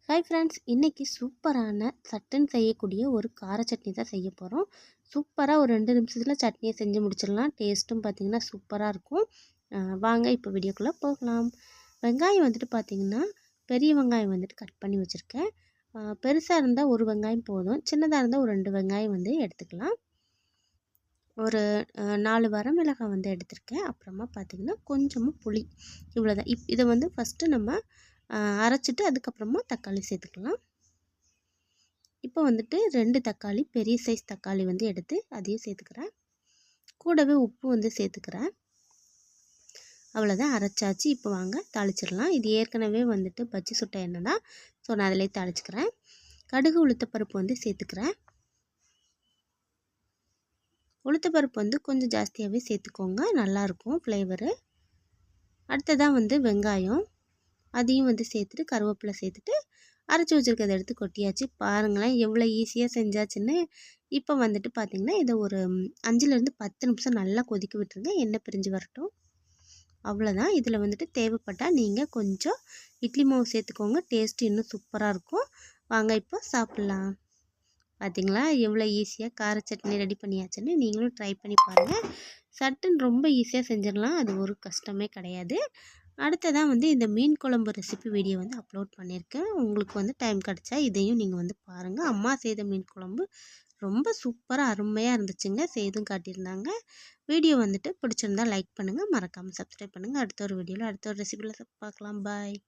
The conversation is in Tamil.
ஹாய் ஃப்ரெண்ட்ஸ், இன்றைக்கி சூப்பரான சட்டுன்னு செய்யக்கூடிய ஒரு கார சட்னி தான் செய்ய போகிறோம். சூப்பராக ஒரு 2 நிமிஷத்தில் சட்னியை செஞ்சு முடிச்சிடலாம். டேஸ்ட்டும் பார்த்திங்கன்னா சூப்பராக இருக்கும். வாங்க இப்போ வீடியோக்குள்ளே போகலாம். வெங்காயம் வந்துட்டு பார்த்திங்கன்னா பெரிய வெங்காயம் வந்துட்டு கட் பண்ணி வச்சுருக்கேன். பெருசாக இருந்தால் ஒரு வெங்காயம் போதும், சின்னதாக இருந்தால் ஒரு 2 வெங்காயம் வந்து எடுத்துக்கலாம். ஒரு 4 வரமிளகாய் வந்து எடுத்திருக்கேன். அப்புறமா பார்த்திங்கன்னா கொஞ்சமாக புளி, இவ்வளோதான். இதை வந்து ஃபஸ்ட்டு நம்ம அரைச்சிட்டு அதுக்கப்புறமா தக்காளி சேர்த்துக்கலாம். இப்போ வந்துட்டு 2 தக்காளி, பெரிய சைஸ் தக்காளி வந்து எடுத்து அதையும் சேர்த்துக்கிறேன். கூடவே உப்பு வந்து சேர்த்துக்கிறேன். அவ்வளோதான், அரைச்சாச்சு. இப்போ வாங்க தாளிச்சிடலாம். இது ஏற்கனவே வந்துட்டு பஜ்ஜி சுட்ட எண்ணெய் தான், ஸோ நான் அதிலே தாளிச்சிக்கிறேன். கடுகு உளுத்தப்பருப்பு வந்து சேர்த்துக்கிறேன். உளுத்தப்பருப்பு வந்து கொஞ்சம் ஜாஸ்தியாகவே சேர்த்துக்கோங்க, நல்லாயிருக்கும் ஃப்ளேவரு. அடுத்ததாக வந்து வெங்காயம், அதையும் வந்து சேர்த்துட்டு கருவேப்பிலை சேர்த்துட்டு அரைச்சி வச்சுருக்கிறத எடுத்து கொட்டியாச்சு. பாருங்களேன் எவ்வளோ ஈஸியாக செஞ்சாச்சுன்னு. இப்போ வந்துட்டு பார்த்திங்கன்னா இதை ஒரு 5லேருந்து 10 நிமிஷம் நல்லா கொதிக்க விட்டுருங்க, எண்ணெய் பிரிஞ்சு வரட்டும். அவ்வளோதான். இதில் வந்துட்டு தேவைப்பட்டால் நீங்கள் கொஞ்சம் இட்லி மாவு சேர்த்துக்கோங்க, டேஸ்ட்டு இன்னும் சூப்பராக இருக்கும். வாங்க இப்போ சாப்பிட்லாம். பார்த்திங்களா எவ்வளோ ஈஸியாக கார சட்னி ரெடி பண்ணியாச்சுன்னு. நீங்களும் ட்ரை பண்ணி பாருங்கள். சட்டுன்னு ரொம்ப ஈஸியாக செஞ்சிடலாம், அது ஒரு கஷ்டமே கிடையாது. அடுத்ததாக வந்து இந்த மீன் குழம்பு ரெசிபி வீடியோ வந்து அப்லோட் பண்ணியிருக்கேன். உங்களுக்கு வந்து டைம் கிடச்சா இதையும் நீங்கள் வந்து பாருங்கள். அம்மா செய்த மீன் குழம்பு ரொம்ப சூப்பராக அருமையாக இருந்துச்சுங்க, செய்தும் காட்டியிருந்தாங்க. வீடியோ வந்துட்டு பிடிச்சிருந்தா லைக் பண்ணுங்கள், மறக்காமல் சப்ஸ்கிரைப் பண்ணுங்கள். அடுத்த ஒரு வீடியோவில் அடுத்த ஒரு ரெசிபியில் பார்க்கலாம். பாய்.